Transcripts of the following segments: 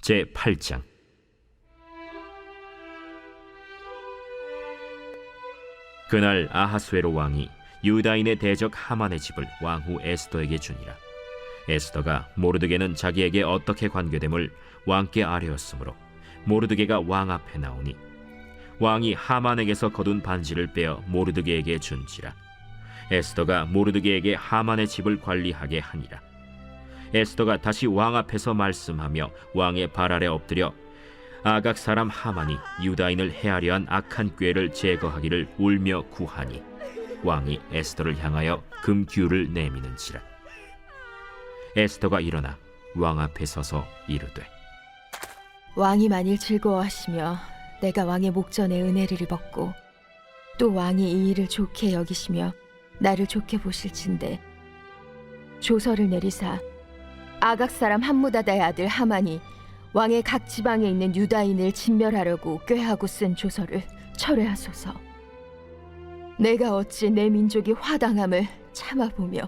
제8장. 그날 아하수에로 왕이 유다인의 대적 하만의 집을 왕후 에스더에게 주니라. 에스더가 모르드게는 자기에게 어떻게 관계됨을 왕께 아뢰었으므로 모르드게가 왕 앞에 나오니 왕이 하만에게서 거둔 반지를 빼어 모르드게에게 준지라. 에스더가 모르드게에게 하만의 집을 관리하게 하니라. 에스더가 다시 왕 앞에서 말씀하며 왕의 발 아래 엎드려 아각 사람 하만이 유다인을 해하려 한 악한 꾀를 제거하기를 울며 구하니 왕이 에스더를 향하여 금규를 내미는지라. 에스더가 일어나 왕 앞에 서서 이르되, 왕이 만일 즐거워하시며 내가 왕의 목전에 은혜를 입었고 또 왕이 이 일을 좋게 여기시며 나를 좋게 보실진대 조서를 내리사 아각 사람 함무다다의 아들 하만이 왕의 각 지방에 있는 유다인을 진멸하려고 꾀하고 쓴 조서를 철회하소서. 내가 어찌 내 민족이 화당함을 참아보며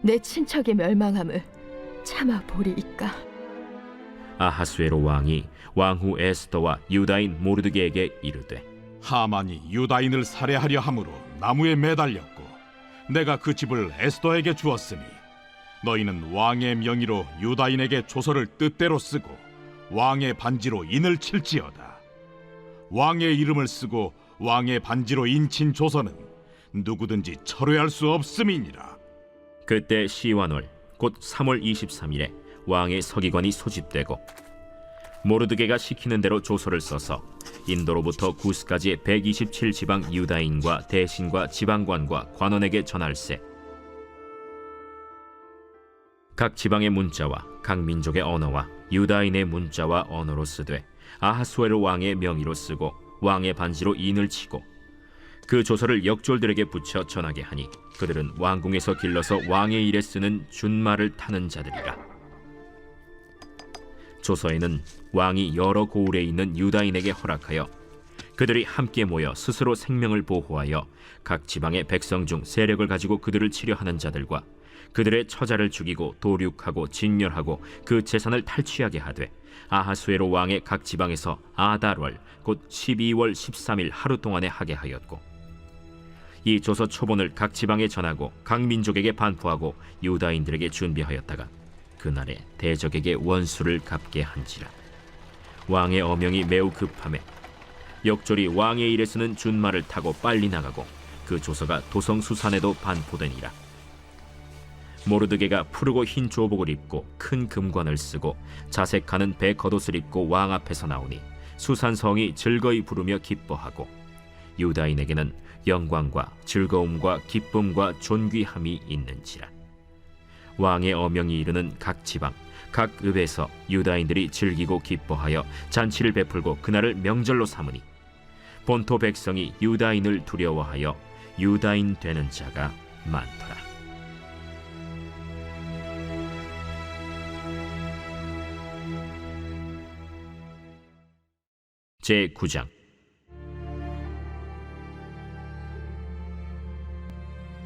내 친척의 멸망함을 참아보리이까. 아하수에로 왕이 왕후 에스더와 유다인 모르드게에게 이르되, 하만이 유다인을 살해하려 함으로 나무에 매달렸고 내가 그 집을 에스더에게 주었으니 너희는 왕의 명의로 유다인에게 조서를 뜻대로 쓰고 왕의 반지로 인을 칠지어다. 왕의 이름을 쓰고 왕의 반지로 인친 조서는 누구든지 철회할 수 없음이니라. 그때 시완월 곧 3월 23일에 왕의 서기관이 소집되고 모르드게가 시키는 대로 조서를 써서 인도로부터 구스까지의 127지방 유다인과 대신과 지방관과 관원에게 전할세. 각 지방의 문자와 각 민족의 언어와 유다인의 문자와 언어로 쓰되 아하수에로 왕의 명의로 쓰고 왕의 반지로 인을 치고 그 조서를 역졸들에게 붙여 전하게 하니 그들은 왕궁에서 길러서 왕의 일에 쓰는 준말을 타는 자들이라. 조서에는 왕이 여러 고을에 있는 유다인에게 허락하여 그들이 함께 모여 스스로 생명을 보호하여 각 지방의 백성 중 세력을 가지고 그들을 치려하는 자들과 그들의 처자를 죽이고 도륙하고 진멸하고 그 재산을 탈취하게 하되 아하수에로 왕의 각 지방에서 아달월 곧 12월 13일 하루 동안에 하게 하였고 이 조서 초본을 각 지방에 전하고 각 민족에게 반포하고 유다인들에게 준비하였다가 그날에 대적에게 원수를 갚게 한지라. 왕의 어명이 매우 급함에 역졸이 왕의 일에 쓰는 준말을 타고 빨리 나가고 그 조서가 도성수산에도 반포되니라. 모르드게가 푸르고 흰 조복을 입고 큰 금관을 쓰고 자색하는 배 겉옷을 입고 왕 앞에서 나오니 수산성이 즐거이 부르며 기뻐하고 유다인에게는 영광과 즐거움과 기쁨과 존귀함이 있는지라. 왕의 어명이 이르는 각 지방 각 읍에서 유다인들이 즐기고 기뻐하여 잔치를 베풀고 그날을 명절로 삼으니 본토 백성이 유다인을 두려워하여 유다인 되는 자가 많더라. 제9장.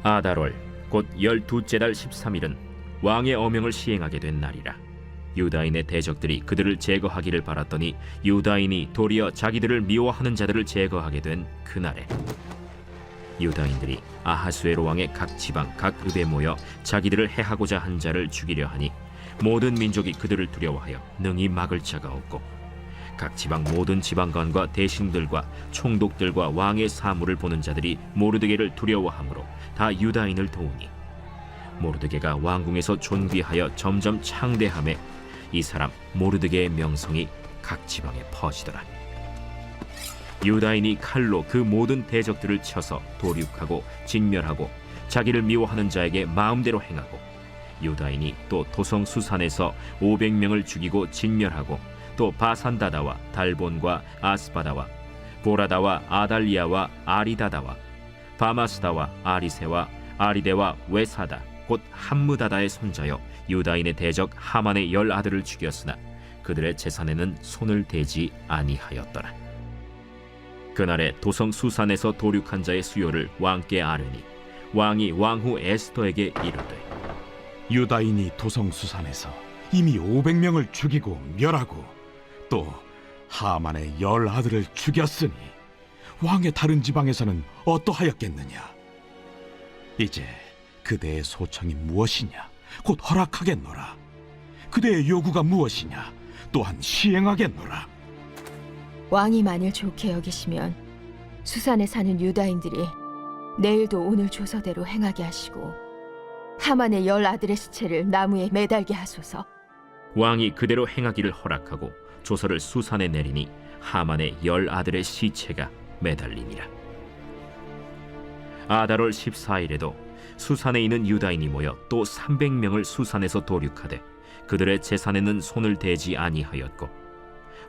아달월 곧 12째 달 13일은 왕의 어명을 시행하게 된 날이라. 유다인의 대적들이 그들을 제거하기를 바랐더니 유다인이 도리어 자기들을 미워하는 자들을 제거하게 된 그날에 유다인들이 아하수에로 왕의 각 지방 각 읍에 모여 자기들을 해하고자 한 자를 죽이려 하니 모든 민족이 그들을 두려워하여 능히 막을 자가 없고 각 지방 모든 지방관과 대신들과 총독들과 왕의 사물을 보는 자들이 모르드게를 두려워하므로 다 유다인을 도우니 모르드게가 왕궁에서 존귀하여 점점 창대함에 이 사람 모르드게의 명성이 각 지방에 퍼지더라. 유다인이 칼로 그 모든 대적들을 쳐서 도륙하고 진멸하고 자기를 미워하는 자에게 마음대로 행하고 유다인이 또 도성수산에서 500명을 죽이고 진멸하고 또 바산다다와 달본과 아스바다와 보라다와 아달리아와 아리다다와 바마스다와 아리세와 아리데와 외사다 곧 함무다다의 손자여 유다인의 대적 하만의 10아들을 죽였으나 그들의 재산에는 손을 대지 아니하였더라. 그날에 도성 수산에서 도륙한 자의 수요를 왕께 아뢰니 왕이 왕후 에스더에게 이르되 유다인이 도성 수산에서 이미 500명을 죽이고 멸하고 또 하만의 10 아들을 죽였으니 왕의 다른 지방에서는 어떠하였겠느냐? 이제 그대의 소청이 무엇이냐? 곧 허락하겠노라. 그대의 요구가 무엇이냐? 또한 시행하겠노라. 왕이 만일 좋게 여기시면 수산에 사는 유다인들이 내일도 오늘 조서대로 행하게 하시고 하만의 10 아들의 시체를 나무에 매달게 하소서. 왕이 그대로 행하기를 허락하고 조서를 수산에 내리니 하만의 10 아들의 시체가 매달리니라. 아달월 14일에도 수산에 있는 유다인이 모여 또 300명을 수산에서 도륙하되 그들의 재산에는 손을 대지 아니하였고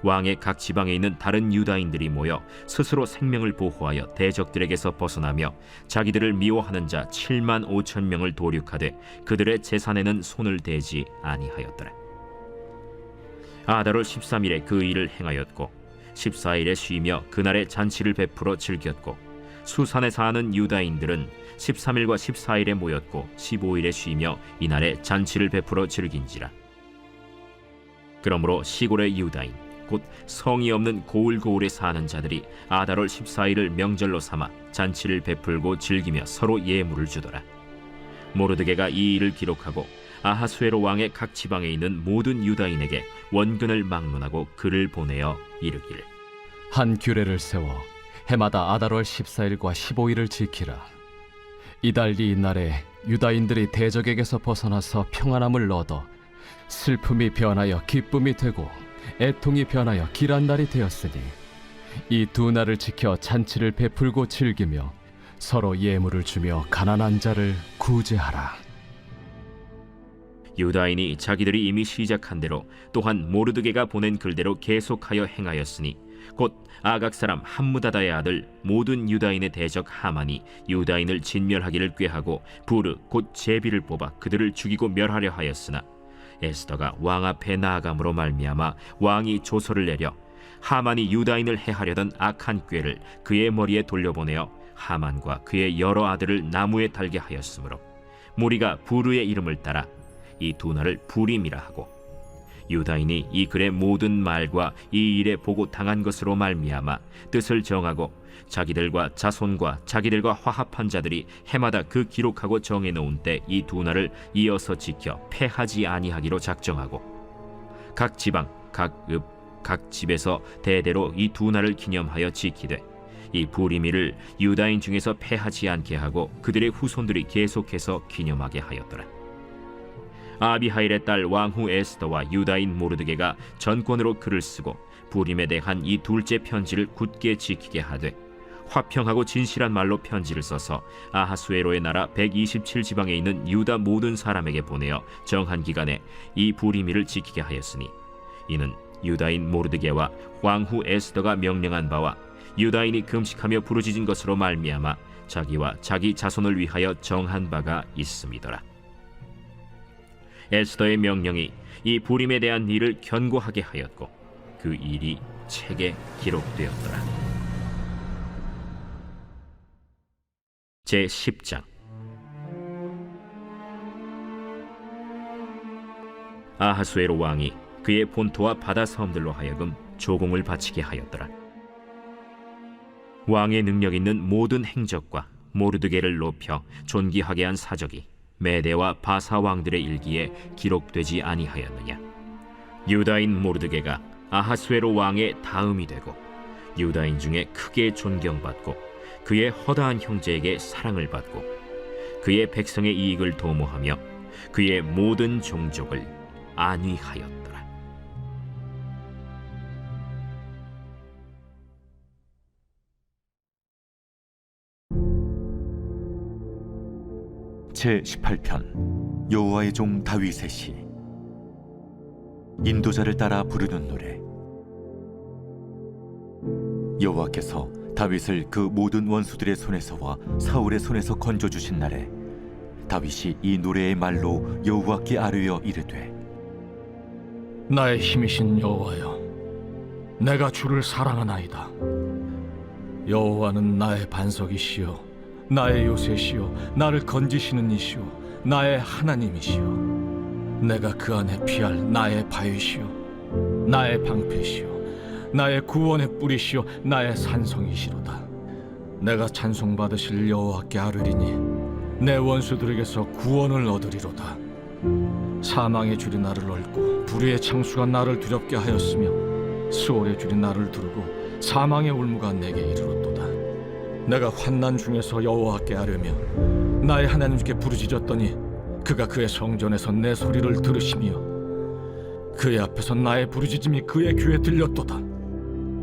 왕의 각 지방에 있는 다른 유다인들이 모여 스스로 생명을 보호하여 대적들에게서 벗어나며 자기들을 미워하는 자 7만 5천 명을 도륙하되 그들의 재산에는 손을 대지 아니하였더라. 아달월 13일에 그 일을 행하였고 14일에 쉬며 그날에 잔치를 베풀어 즐겼고 수산에 사는 유다인들은 13일과 14일에 모였고 15일에 쉬며 이날에 잔치를 베풀어 즐긴지라. 그러므로 시골의 유다인 곧 성이 없는 고을고을에 사는 자들이 아달월 14일을 명절로 삼아 잔치를 베풀고 즐기며 서로 예물을 주더라. 모르드게가 이 일을 기록하고 아하수에로 왕의 각 지방에 있는 모든 유다인에게 원근을 막론하고 글을 보내어 이르기를 한 규례를 세워 해마다 아달월 14일과 15일을 지키라. 이달 이날에 유다인들이 대적에게서 벗어나서 평안함을 얻어 슬픔이 변하여 기쁨이 되고 애통이 변하여 길한 날이 되었으니 이 두 날을 지켜 잔치를 베풀고 즐기며 서로 예물을 주며 가난한 자를 구제하라. 유다인이 자기들이 이미 시작한 대로 또한 모르드게가 보낸 글대로 계속하여 행하였으니 곧 아각 사람 함무다다의 아들 모든 유다인의 대적 하만이 유다인을 진멸하기를 꾀하고 부르 곧 제비를 뽑아 그들을 죽이고 멸하려 하였으나 에스더가 왕 앞에 나아감으로 말미암아 왕이 조서를 내려 하만이 유다인을 해하려던 악한 꾀를 그의 머리에 돌려보내어 하만과 그의 여러 아들을 나무에 달게 하였으므로 무리가 부르의 이름을 따라 이 두 날을 부림이라 하고 유다인이 이 글의 모든 말과 이 일에 보고 당한 것으로 말미암아 뜻을 정하고 자기들과 자손과 자기들과 화합한 자들이 해마다 그 기록하고 정해놓은 때 이 두 날을 이어서 지켜 패하지 아니하기로 작정하고 각 지방, 각 읍, 각 집에서 대대로 이 두 날을 기념하여 지키되 이 부리미를 유다인 중에서 패하지 않게 하고 그들의 후손들이 계속해서 기념하게 하였더라. 아비하일의 딸 왕후 에스더와 유다인 모르드게가 전권으로 글을 쓰고 부림에 대한 이 둘째 편지를 굳게 지키게 하되 화평하고 진실한 말로 편지를 써서 아하수에로의 나라 127지방에 있는 유다 모든 사람에게 보내어 정한 기간에 이 부리미를 지키게 하였으니 이는 유다인 모르드게와 왕후 에스더가 명령한 바와 유다인이 금식하며 부르짖은 것으로 말미암아 자기와 자기 자손을 위하여 정한 바가 있음이더라. 에스더의 명령이 이 부림에 대한 일을 견고하게 하였고 그 일이 책에 기록되었더라. 제10장. 아하수에로 왕이 그의 본토와 바다 섬들로 하여금 조공을 바치게 하였더라. 왕의 능력 있는 모든 행적과 모르드게를 높여 존귀하게 한 사적이 메대와 바사 왕들의 일기에 기록되지 아니하였느냐. 유다인 모르드게가 아하수에로 왕의 다음이 되고 유다인 중에 크게 존경받고 그의 허다한 형제에게 사랑을 받고 그의 백성의 이익을 도모하며 그의 모든 종족을 안위하였더라. 제18편 여호와의 종 다윗의 시. 인도자를 따라 부르는 노래. 여호와께서 다윗을 그 모든 원수들의 손에서와 사울의 손에서 건져주신 날에 다윗이 이 노래의 말로 여호와께 아뢰어 이르되 나의 힘이신 여호와여, 내가 주를 사랑하나이다. 여호와는 나의 반석이시요 나의 요새시요 나를 건지시는 이시요 나의 하나님이시요 내가 그 안에 피할 나의 바위시요 나의 방패시요 나의 구원의 뿌리시요 나의 산성이시로다. 내가 찬송받으실 여호와께 아뢰리니 내 원수들에게서 구원을 얻으리로다. 사망의 줄이 나를 얽고 불의의 창수가 나를 두렵게 하였으며 수월의 줄이 나를 두르고 사망의 울무가 내게 이르렀도다. 내가 환난 중에서 여호와께 아뢰며 나의 하나님께 부르짖었더니 그가 그의 성전에서 내 소리를 들으시며 그의 앞에서 나의 부르짖음이 그의 귀에 들렸도다.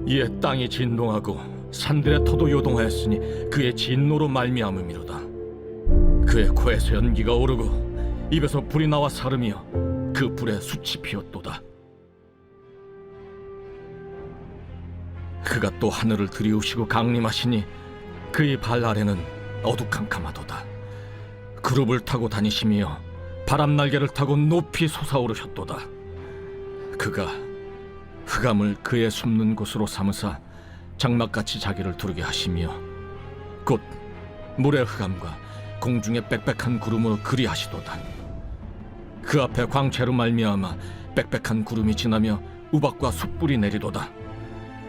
이에 땅이 진동하고 산들의 터도 요동하였으니 그의 진노로 말미암음이로다. 그의 코에서 연기가 오르고 입에서 불이 나와 사르며 그 불에 숯이 피었도다. 그가 또 하늘을 들이우시고 강림하시니 그의 발 아래는 어두캄캄하도다. 그룹을 타고 다니시며 바람 날개를 타고 높이 솟아오르셨도다. 그가 흑암을 그의 숨는 곳으로 삼으사 장막같이 자기를 두르게 하시며 곧 물의 흑암과 공중의 빽빽한 구름으로 그리하시도다. 그 앞에 광채로 말미암아 빽빽한 구름이 지나며 우박과 숯불이 내리도다.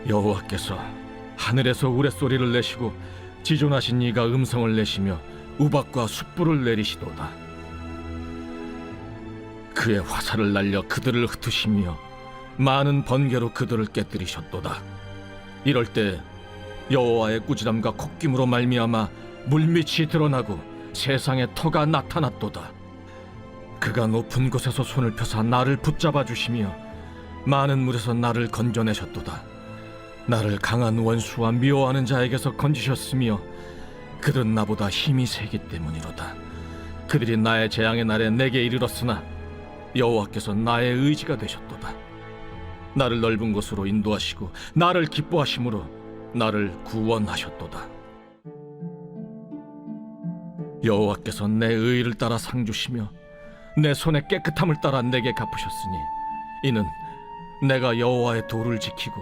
여호와께서 하늘에서 우레소리를 내시고 지존하신 이가 음성을 내시며 우박과 숯불을 내리시도다. 그의 화살을 날려 그들을 흩으시며 많은 번개로 그들을 깨뜨리셨도다. 이럴 때 여호와의 꾸지람과 콧김으로 말미암아 물밑이 드러나고 세상에 터가 나타났도다. 그가 높은 곳에서 손을 펴사 나를 붙잡아 주시며 많은 물에서 나를 건져내셨도다. 나를 강한 원수와 미워하는 자에게서 건지셨으며 그들은 나보다 힘이 세기 때문이로다. 그들이 나의 재앙의 날에 내게 이르렀으나 여호와께서 나의 의지가 되셨도다. 나를 넓은 곳으로 인도하시고 나를 기뻐하심으로 나를 구원하셨도다. 여호와께서 내 의를 따라 상 주시며 내 손의 깨끗함을 따라 내게 갚으셨으니 이는 내가 여호와의 도를 지키고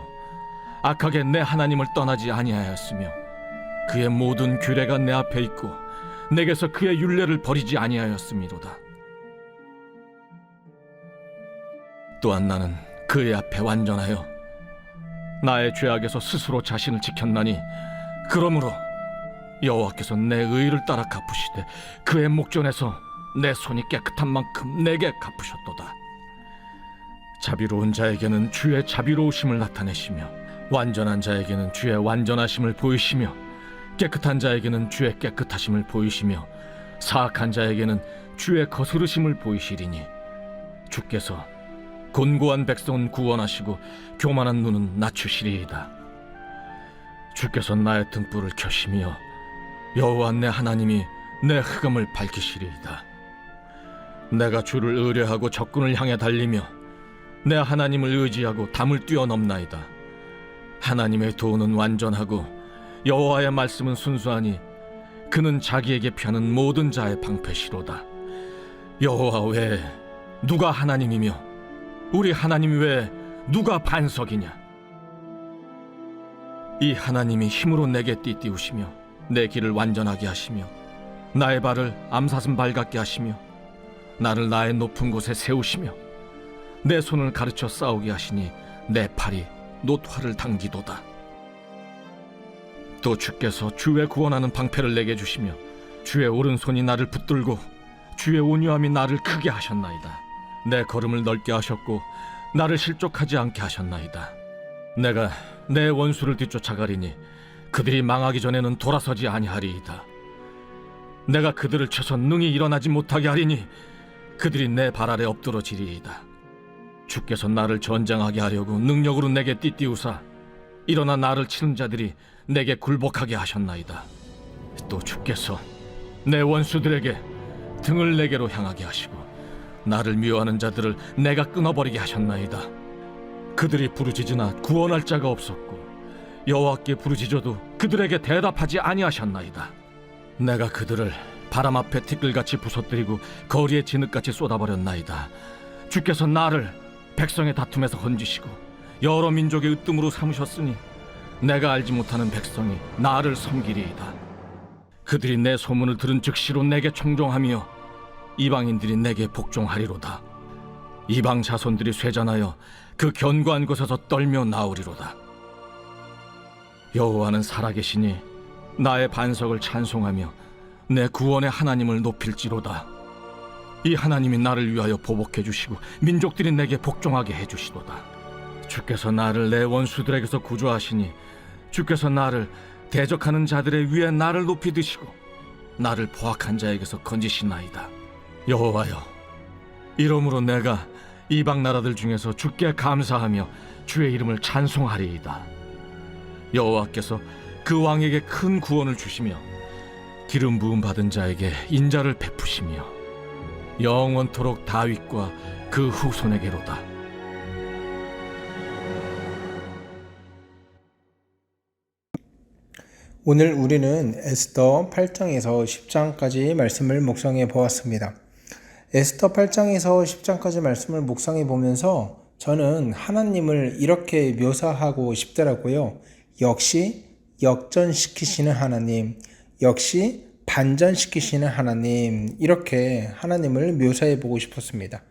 악하게 내 하나님을 떠나지 아니하였으며 그의 모든 규례가 내 앞에 있고 내게서 그의 율례를 버리지 아니하였음이로다. 또한 나는 그의 앞에 완전하여 나의 죄악에서 스스로 자신을 지켰나니 그러므로 여호와께서 내 의를 따라 갚으시되 그의 목전에서 내 손이 깨끗한 만큼 내게 갚으셨도다. 자비로운 자에게는 주의 자비로우심을 나타내시며 완전한 자에게는 주의 완전하심을 보이시며 깨끗한 자에게는 주의 깨끗하심을 보이시며 사악한 자에게는 주의 거스르심을 보이시리니 주께서 곤고한 백성은 구원하시고 교만한 눈은 낮추시리이다. 주께서 나의 등불을 켜시며 여호와 내 하나님이 내 흑암을 밝히시리이다. 내가 주를 의뢰하고 적군을 향해 달리며 내 하나님을 의지하고 담을 뛰어넘나이다. 하나님의 도는 완전하고 여호와의 말씀은 순수하니 그는 자기에게 피하는 모든 자의 방패시로다. 여호와 외에 누가 하나님이며 우리 하나님 외에 누가 반석이냐? 이 하나님이 힘으로 내게 띠띠우시며 내 길을 완전하게 하시며 나의 발을 암사슴 발 같게 하시며 나를 나의 높은 곳에 세우시며 내 손을 가르쳐 싸우게 하시니 내 팔이 노화를 당기도다. 또 주께서 주의 구원하는 방패를 내게 주시며 주의 오른손이 나를 붙들고 주의 온유함이 나를 크게 하셨나이다. 내 걸음을 넓게 하셨고 나를 실족하지 않게 하셨나이다. 내가 내 원수를 뒤쫓아가리니 그들이 망하기 전에는 돌아서지 아니하리이다. 내가 그들을 쳐서 능히 일어나지 못하게 하리니 그들이 내 발 아래 엎드러지리이다. 주께서 나를 전장하게 하려고 능력으로 내게 띠띠우사 일어나 나를 치는 자들이 내게 굴복하게 하셨나이다. 또 주께서 내 원수들에게 등을 내게로 향하게 하시고 나를 미워하는 자들을 내가 끊어버리게 하셨나이다. 그들이 부르짖으나 구원할 자가 없었고 여호와께 부르짖어도 그들에게 대답하지 아니하셨나이다. 내가 그들을 바람 앞에 티끌같이 부서뜨리고 거리에 진흙같이 쏟아버렸나이다. 주께서 나를 백성의 다툼에서 건지시고 여러 민족의 으뜸으로 삼으셨으니 내가 알지 못하는 백성이 나를 섬기리이다. 그들이 내 소문을 들은 즉시로 내게 청종하며 이방인들이 내게 복종하리로다. 이방 자손들이 쇠잔하여 그 견고한 곳에서 떨며 나오리로다. 여호와는 살아계시니 나의 반석을 찬송하며 내 구원의 하나님을 높일지로다. 이 하나님이 나를 위하여 보복해 주시고 민족들이 내게 복종하게 해주시도다. 주께서 나를 내 원수들에게서 구조하시니 주께서 나를 대적하는 자들의 위에 나를 높이 드시고 나를 포악한 자에게서 건지시나이다. 여호와여, 이러므로 내가 이방 나라들 중에서 주께 감사하며 주의 이름을 찬송하리이다. 여호와께서 그 왕에게 큰 구원을 주시며 기름 부음 받은 자에게 인자를 베푸시며 영원토록 다윗과 그 후손에게로다. 오늘 우리는 에스더 8장에서 10장까지 말씀을 묵상해 보았습니다. 에스더 8장에서 10장까지 말씀을 묵상해 보면서 저는 하나님을 이렇게 묘사하고 싶더라고요. 역시 역전시키시는 하나님, 역시 반전시키시는 하나님, 이렇게 하나님을 묘사해 보고 싶었습니다.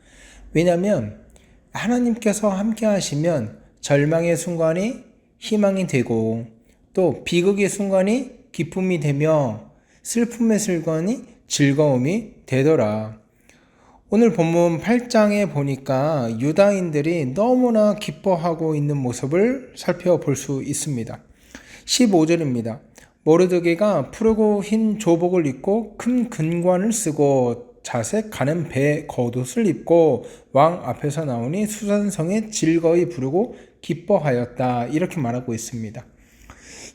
왜냐하면 하나님께서 함께 하시면 절망의 순간이 희망이 되고 또 비극의 순간이 기쁨이 되며 슬픔의 순간이 즐거움이 되더라. 오늘 본문 8장에 보니까 유다인들이 너무나 기뻐하고 있는 모습을 살펴볼 수 있습니다. 15절입니다. 모르드게가 푸르고 흰 조복을 입고 큰 근관을 쓰고 자색 가는 배 겉옷을 입고 왕 앞에서 나오니 수산성에 즐거이 부르고 기뻐하였다. 이렇게 말하고 있습니다.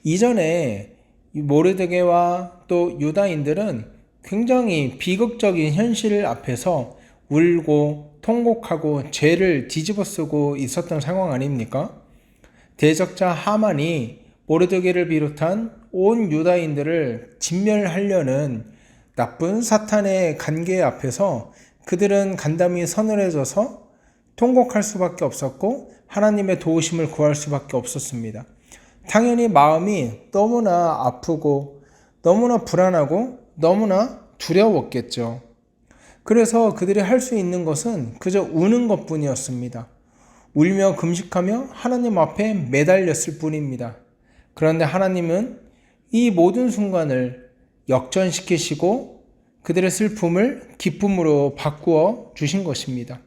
이전에 모르드게와 또 유다인들은 굉장히 비극적인 현실 앞에서 울고 통곡하고 죄를 뒤집어쓰고 있었던 상황 아닙니까? 대적자 하만이 모르드게를 비롯한 온 유다인들을 진멸하려는 나쁜 사탄의 간계 앞에서 그들은 간담이 서늘해져서 통곡할 수밖에 없었고 하나님의 도우심을 구할 수밖에 없었습니다. 당연히 마음이 너무나 아프고 너무나 불안하고 너무나 두려웠겠죠. 그래서 그들이 할 수 있는 것은 그저 우는 것뿐이었습니다. 울며 금식하며 하나님 앞에 매달렸을 뿐입니다. 그런데 하나님은 이 모든 순간을 역전시키시고 그들의 슬픔을 기쁨으로 바꾸어 주신 것입니다.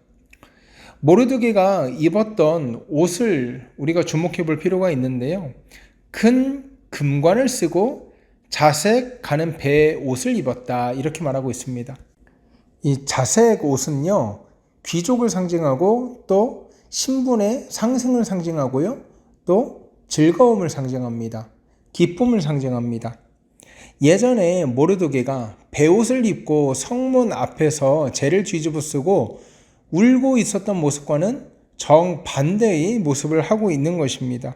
모르드게가 입었던 옷을 우리가 주목해 볼 필요가 있는데요. 큰 금관을 쓰고 자색 가는 배의 옷을 입었다. 이렇게 말하고 있습니다. 이 자색 옷은요, 귀족을 상징하고 또 신분의 상승을 상징하고요. 또 즐거움을 상징합니다. 기쁨을 상징합니다. 예전에 모르드게가 배옷을 입고 성문 앞에서 재를 뒤집어 쓰고 울고 있었던 모습과는 정반대의 모습을 하고 있는 것입니다.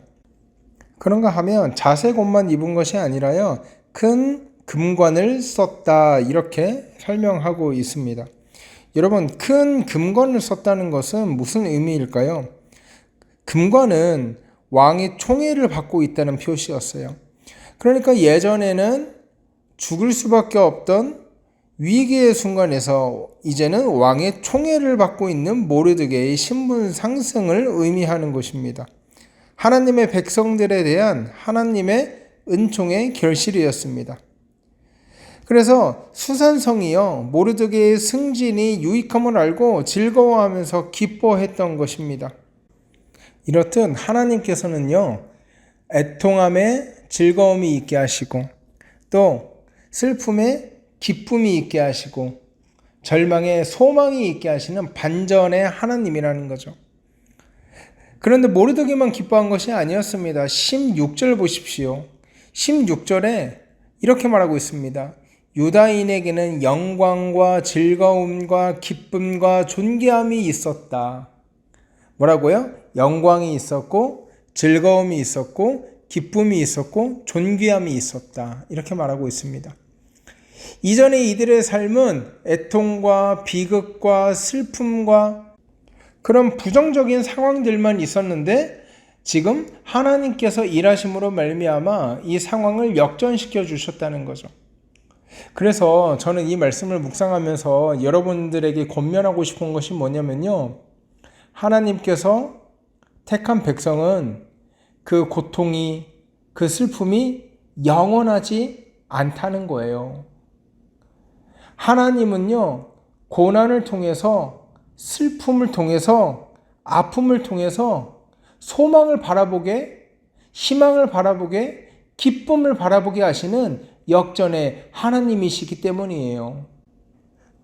그런가 하면 자색 옷만 입은 것이 아니라요, 큰 금관을 썼다. 이렇게 설명하고 있습니다. 여러분, 큰 금관을 썼다는 것은 무슨 의미일까요? 금관은 왕의 총애를 받고 있다는 표시였어요. 그러니까 예전에는 죽을 수밖에 없던 위기의 순간에서 이제는 왕의 총애를 받고 있는 모르드게의 신분 상승을 의미하는 것입니다. 하나님의 백성들에 대한 하나님의 은총의 결실이었습니다. 그래서 수산성이요, 모르드게의 승진이 유익함을 알고 즐거워하면서 기뻐했던 것입니다. 이렇듯 하나님께서는요, 애통함에 즐거움이 있게 하시고 또 슬픔에 기쁨이 있게 하시고 절망에 소망이 있게 하시는 반전의 하나님이라는 거죠. 그런데 모르드게만 기뻐한 것이 아니었습니다. 16절 보십시오. 16절에 이렇게 말하고 있습니다. 유다인에게는 영광과 즐거움과 기쁨과 존귀함이 있었다. 뭐라고요? 영광이 있었고 즐거움이 있었고 기쁨이 있었고 존귀함이 있었다. 이렇게 말하고 있습니다. 이전에 이들의 삶은 애통과 비극과 슬픔과 그런 부정적인 상황들만 있었는데 지금 하나님께서 일하심으로 말미암아 이 상황을 역전시켜 주셨다는 거죠. 그래서 저는 이 말씀을 묵상하면서 여러분들에게 권면하고 싶은 것이 뭐냐면요, 하나님께서 택한 백성은 그 고통이, 그 슬픔이 영원하지 않다는 거예요. 하나님은요, 고난을 통해서, 슬픔을 통해서, 아픔을 통해서 소망을 바라보게, 희망을 바라보게, 기쁨을 바라보게 하시는 역전의 하나님이시기 때문이에요.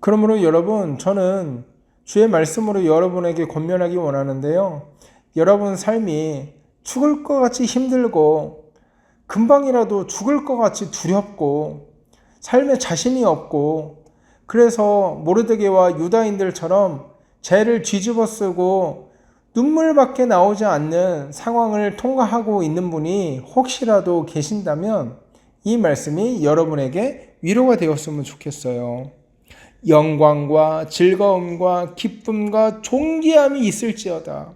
그러므로 여러분, 저는 주의 말씀으로 여러분에게 권면하기 원하는데요. 여러분 삶이 죽을 것 같이 힘들고 금방이라도 죽을 것 같이 두렵고 삶에 자신이 없고, 그래서 모르드게와 유다인들처럼 죄를 뒤집어 쓰고 눈물밖에 나오지 않는 상황을 통과하고 있는 분이 혹시라도 계신다면 이 말씀이 여러분에게 위로가 되었으면 좋겠어요. 영광과 즐거움과 기쁨과 존귀함이 있을지어다.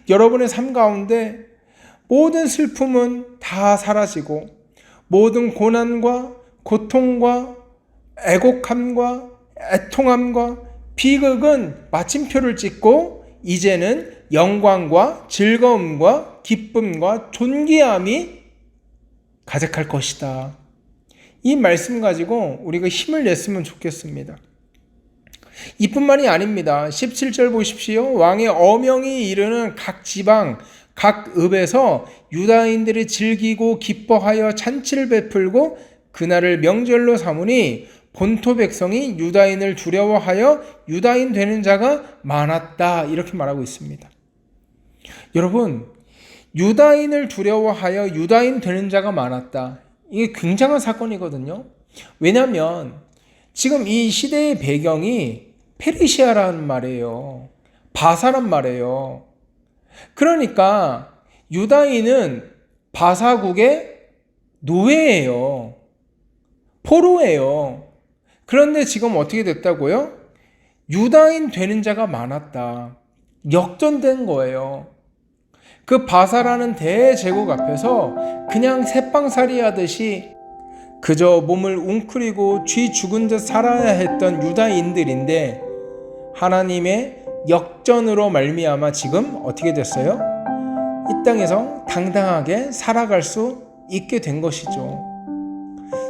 여러분의 삶 가운데 모든 슬픔은 다 사라지고 모든 고난과 고통과 애곡함과 애통함과 비극은 마침표를 찍고 이제는 영광과 즐거움과 기쁨과 존귀함이 가득할 것이다. 이 말씀 가지고 우리가 힘을 냈으면 좋겠습니다. 이뿐만이 아닙니다. 17절 보십시오. 왕의 어명이 이르는 각 지방, 각 읍에서 유다인들이 즐기고 기뻐하여 잔치를 베풀고 그날을 명절로 삼으니 본토 백성이 유다인을 두려워하여 유다인 되는 자가 많았다. 이렇게 말하고 있습니다. 여러분, 유다인을 두려워하여 유다인 되는 자가 많았다. 이게 굉장한 사건이거든요. 왜냐하면 지금 이 시대의 배경이 페르시아라는 말이에요. 바사란 말이에요. 그러니까 유다인은 바사국의 노예예요. 포로예요. 그런데 지금 어떻게 됐다고요? 유다인 되는 자가 많았다. 역전된 거예요. 그 바사라는 대제국 앞에서 그냥 새빵살이 하듯이 그저 몸을 웅크리고 쥐 죽은 듯 살아야 했던 유다인들인데 하나님의 역전으로 말미암아 지금 어떻게 됐어요? 이 땅에서 당당하게 살아갈 수 있게 된 것이죠.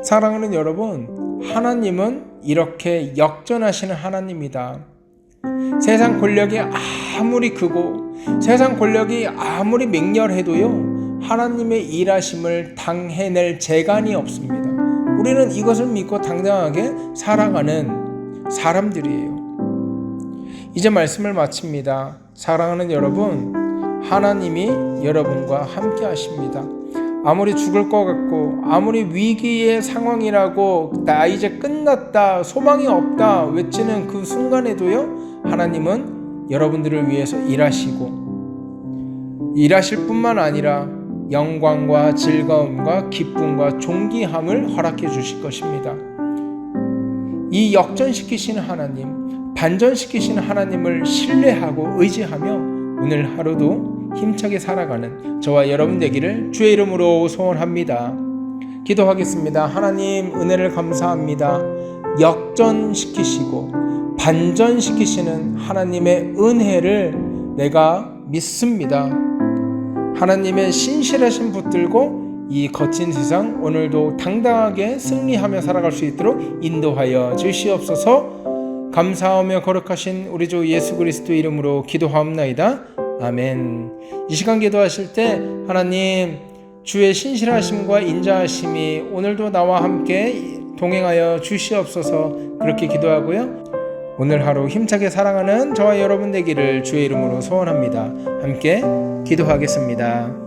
사랑하는 여러분, 하나님은 이렇게 역전하시는 하나님이다. 세상 권력이 아무리 크고 세상 권력이 아무리 맹렬해도요, 하나님의 일하심을 당해낼 재간이 없습니다. 우리는 이것을 믿고 당당하게 살아가는 사람들이에요. 이제 말씀을 마칩니다. 사랑하는 여러분, 하나님이 여러분과 함께 하십니다. 아무리 죽을 것 같고 아무리 위기의 상황이라고 나 이제 끝났다, 소망이 없다 외치는 그 순간에도요, 하나님은 여러분들을 위해서 일하실 뿐만 아니라 영광과 즐거움과 기쁨과 존귀함을 허락해 주실 것입니다. 이 역전시키시는 하나님, 반전시키시는 하나님을 신뢰하고 의지하며 오늘 하루도 힘차게 살아가는 저와 여러분 되기를 주의 이름으로 소원합니다. 기도하겠습니다. 하나님, 은혜를 감사합니다. 역전시키시고 반전시키시는 하나님의 은혜를 내가 믿습니다. 하나님의 신실하신 붙들고 이 거친 세상 오늘도 당당하게 승리하며 살아갈 수 있도록 인도하여 주시옵소서. 감사하며 거룩하신 우리 주 예수 그리스도 이름으로 기도하옵나이다. 아멘. 이 시간 기도하실 때 하나님, 주의 신실하심과 인자하심이 오늘도 나와 함께 동행하여 주시옵소서. 그렇게 기도하고요, 오늘 하루 힘차게 사랑하는 저와 여러분 되기를 주의 이름으로 소원합니다. 함께 기도하겠습니다.